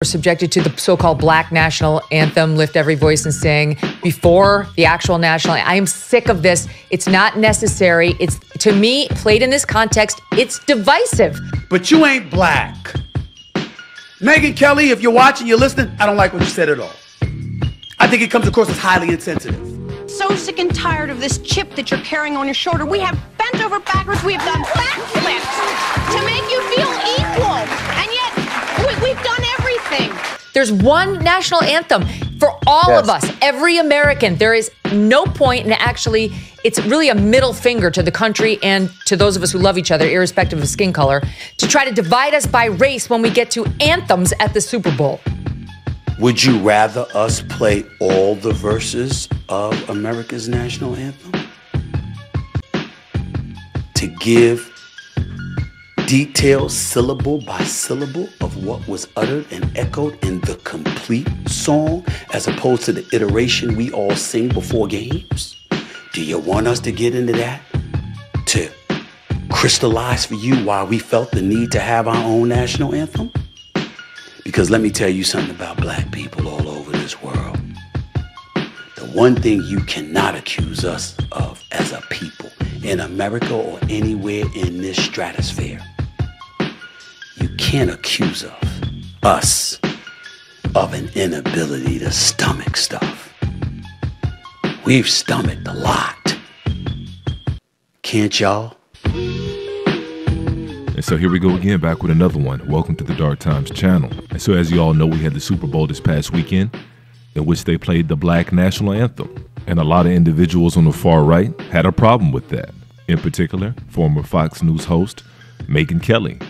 We're subjected to the so-called Black National Anthem, lift every voice and sing before the actual national. I am sick of this. It's not necessary. It's, to me, played in this context, it's divisive. But you ain't black. Megyn Kelly, if you're watching, you're listening, I don't like what you said at all. I think it comes across as highly insensitive. So sick and tired of this chip that you're carrying on your shoulder. We have bent over backwards. We have done backflips to make you feel equal. And yet, we've done everything. There's one national anthem for all of us, every American. There is no point in actually, it's really a middle finger to the country and to those of us who love each other, irrespective of skin color, to try to divide us by race when we get to anthems at the Super Bowl. Would you rather us play all the verses of America's national anthem? To give detailed syllable by syllable of what was uttered and echoed in the complete song, as opposed to the iteration we all sing before games? Do you want us to get into that? To crystallize for you why we felt the need to have our own national anthem? Because let me tell you something about black people all over this world. The one thing you cannot accuse us of as a people in America or anywhere in this stratosphere, you can't accuse of us of an inability to stomach stuff. We've stomached a lot. Can't y'all? And so here we go again, back with another one. Welcome to the Dark Times channel. And so as you all know, we had the Super Bowl this past weekend in which they played the Black National Anthem. And a lot of individuals on the far right had a problem with that. In particular, former Fox News host Megyn Kelly.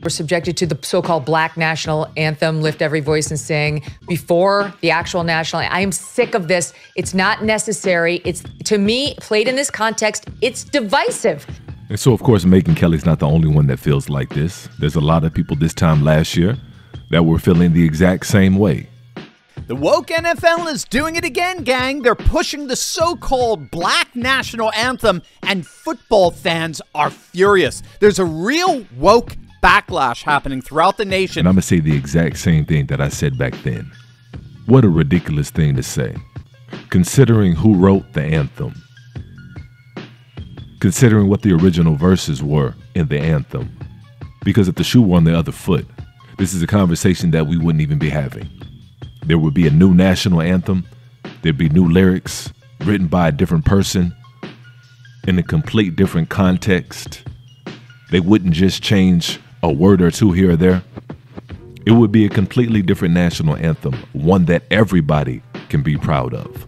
We're subjected to the so-called Black National Anthem, lift every voice and sing before the actual national. I am sick of this. It's not necessary. It's, to me, played in this context, it's divisive. And so, of course, Megyn Kelly's not the only one that feels like this. There's a lot of people this time last year that were feeling the exact same way. The woke NFL is doing it again, gang. They're pushing the so-called Black National Anthem, and football fans are furious. There's a real woke backlash happening throughout the nation. And I'm going to say the exact same thing that I said back then. What a ridiculous thing to say, considering who wrote the anthem. Considering what the original verses were in the anthem. Because if the shoe were on the other foot, this is a conversation that we wouldn't even be having. There would be a new national anthem. There'd be new lyrics written by a different person in a complete different context. They wouldn't just change a word or two here or there. It would be a completely different national anthem, one that everybody can be proud of.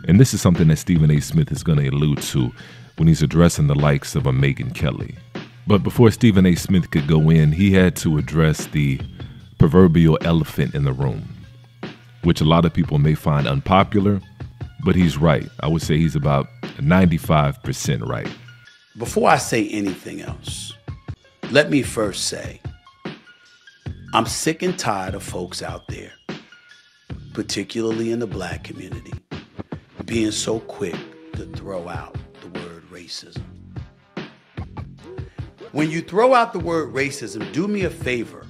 And this is something that Stephen A. Smith is going to allude to when he's addressing the likes of a Megyn Kelly. But before Stephen A. Smith could go in, he had to address the proverbial elephant in the room, which a lot of people may find unpopular, but he's right. I would say he's about 95% right. Before I say anything else, let me first say, I'm sick and tired of folks out there, particularly in the black community, being so quick to throw out the word racism. When you throw out the word racism, do me a favor.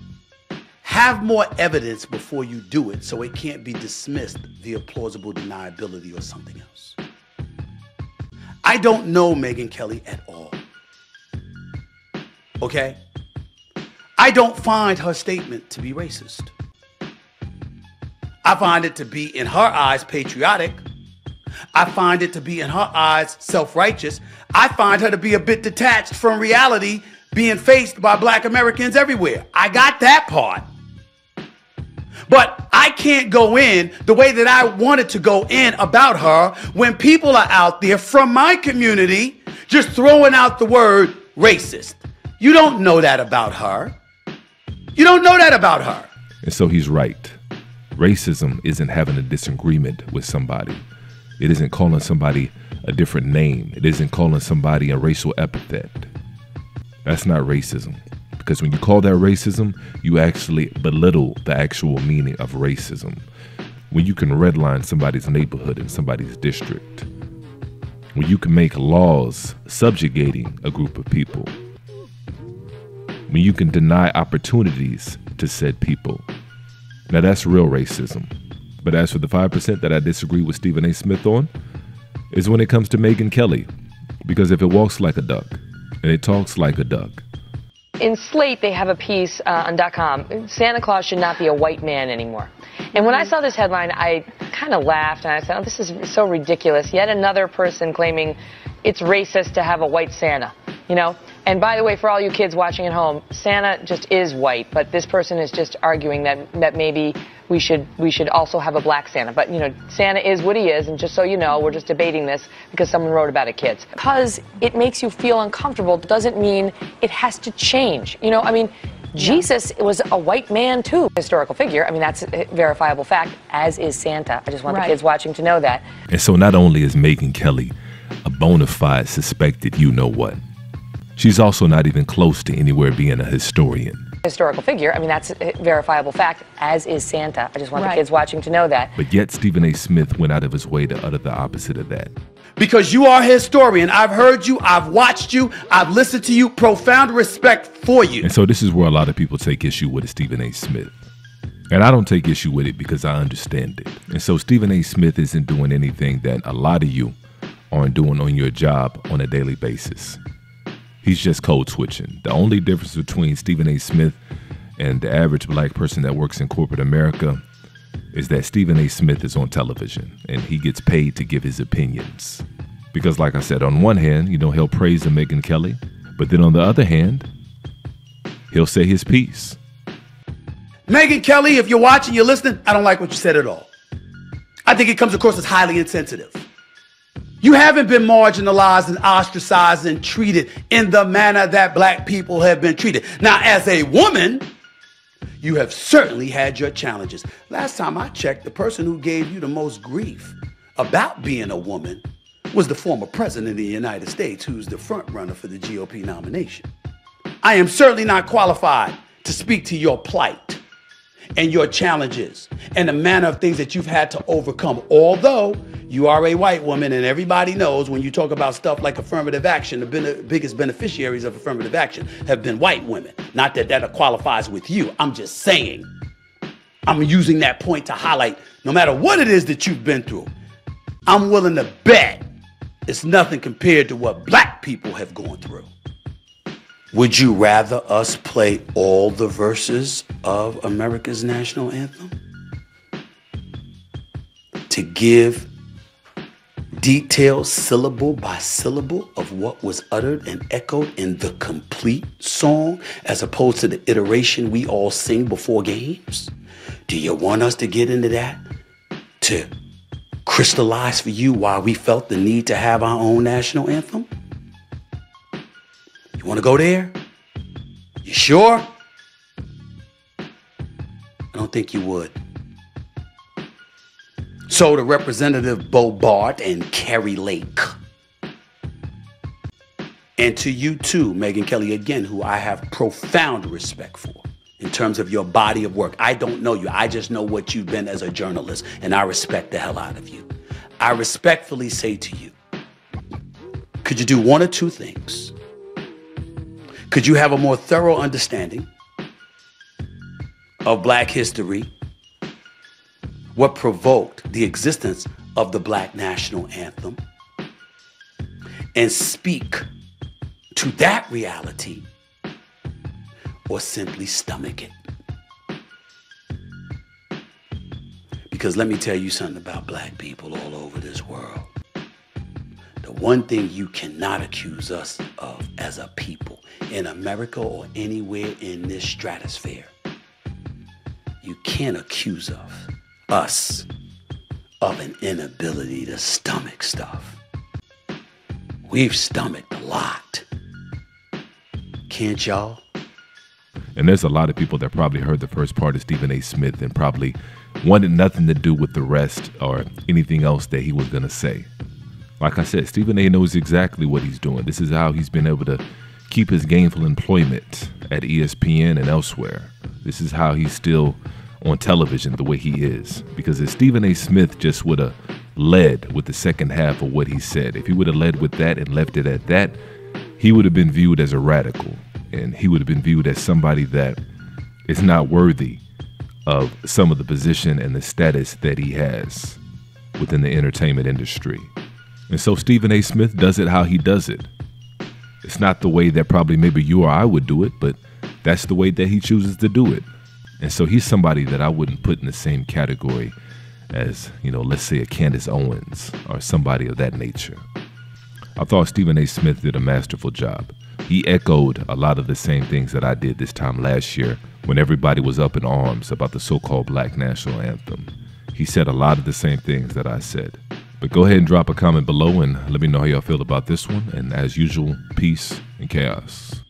Have more evidence before you do it so it can't be dismissed via plausible deniability or something else. I don't know Megyn Kelly at all. Okay? I don't find her statement to be racist. I find it to be, in her eyes, patriotic. I find it to be, in her eyes, self-righteous. I find her to be a bit detached from reality being faced by black Americans everywhere. I got that part. But I can't go in the way that I wanted to go in about her when people are out there from my community just throwing out the word racist. You don't know that about her. You don't know that about her. And so he's right. Racism isn't having a disagreement with somebody. It isn't calling somebody a different name. It isn't calling somebody a racial epithet. That's not racism. Because when you call that racism, you actually belittle the actual meaning of racism. When you can redline somebody's neighborhood in somebody's district. When you can make laws subjugating a group of people. when you can deny opportunities to said people. Now that's real racism. But as for the 5% that I disagree with Stephen A. Smith on, is when it comes to Megyn Kelly. Because if it walks like a duck and it talks like a duck. In Slate, they have a piece on .com. Santa Claus should not be a white man anymore. And when I saw this headline, I kind of laughed and I said, oh, this is so ridiculous. Yet another person claiming it's racist to have a white Santa, you know? And by the way, for all you kids watching at home, Santa just is white, but this person is just arguing that maybe we should also have a black Santa. But, you know, Santa is what he is, and just so you know, we're just debating this because someone wrote about it, kids. Because it makes you feel uncomfortable doesn't mean it has to change. You know, I mean, Jesus was a white man, too. Historical figure. I mean, that's a verifiable fact, as is Santa. I just want the kids watching to know that. And so not only is Megyn Kelly a bona fide suspected you-know-what, she's also not even close to anywhere being a historian. Historical figure. I mean, that's a verifiable fact, as is Santa. I just want the kids watching to know that. But yet Stephen A. Smith went out of his way to utter the opposite of that. Because you are a historian. I've heard you. I've watched you. I've listened to you. Profound respect for you. And so this is where a lot of people take issue with Stephen A. Smith. And I don't take issue with it because I understand it. And so Stephen A. Smith isn't doing anything that a lot of you aren't doing on your job on a daily basis. He's just code switching. The only difference between Stephen A. Smith and the average black person that works in corporate America is that Stephen A. Smith is on television and he gets paid to give his opinions. Because like I said, on one hand, you know, he'll praise Megyn Kelly, but then on the other hand, he'll say his piece. Megyn Kelly, if you're watching, you're listening, I don't like what you said at all. I think it comes across as highly insensitive. You haven't been marginalized and ostracized and treated in the manner that black people have been treated. Now, as a woman, you have certainly had your challenges. Last time I checked, the person who gave you the most grief about being a woman was the former president of the United States, who's the front runner for the GOP nomination. I am certainly not qualified to speak to your plight and your challenges and the manner of things that you've had to overcome, although you are a white woman and everybody knows when you talk about stuff like affirmative action, the biggest beneficiaries of affirmative action have been white women. Not that that qualifies with you. I'm just saying, I'm using that point to highlight no matter what it is that you've been through, I'm willing to bet it's nothing compared to what black people have gone through. Would you rather us play all the verses of America's national anthem? To give detailed syllable by syllable of what was uttered and echoed in the complete song, as opposed to the iteration we all sing before games? Do you want us to get into that? To crystallize for you why we felt the need to have our own national anthem? You want to go there? You sure? I don't think you would. So to Representative Bo Bart and Kerry Lake, and to you too, Megyn Kelly, again, who I have profound respect for in terms of your body of work. I don't know you. I just know what you've been as a journalist, and I respect the hell out of you. I respectfully say to you, could you do one or two things? Could you have a more thorough understanding of black history? What provoked the existence of the Black National Anthem, and speak to that reality, or simply stomach it? Because let me tell you something about black people all over this world. The one thing you cannot accuse us of as a people in America or anywhere in this stratosphere, you can't accuse us of an inability to stomach stuff. We've stomached a lot. Can't y'all? And there's a lot of people that probably heard the first part of Stephen A. Smith and probably wanted nothing to do with the rest or anything else that he was going to say. Like I said, Stephen A. knows exactly what he's doing. This is how he's been able to keep his gainful employment at ESPN and elsewhere. This is how he's still on television the way he is. Because if Stephen A. Smith just would have led with the second half of what he said, if he would have led with that and left it at that, he would have been viewed as a radical. and he would have been viewed as somebody that is not worthy of some of the position and the status that he has within the entertainment industry. And so Stephen A. Smith does it how he does it. It's not the way that probably maybe you or I would do it, but that's the way that he chooses to do it. And so he's somebody that I wouldn't put in the same category as, let's say a Candace Owens or somebody of that nature. I thought Stephen A. Smith did a masterful job. He echoed a lot of the same things that I did this time last year when everybody was up in arms about the so-called Black National Anthem. He said a lot of the same things that I said. But go ahead and drop a comment below and let me know how y'all feel about this one. And as usual, peace and chaos.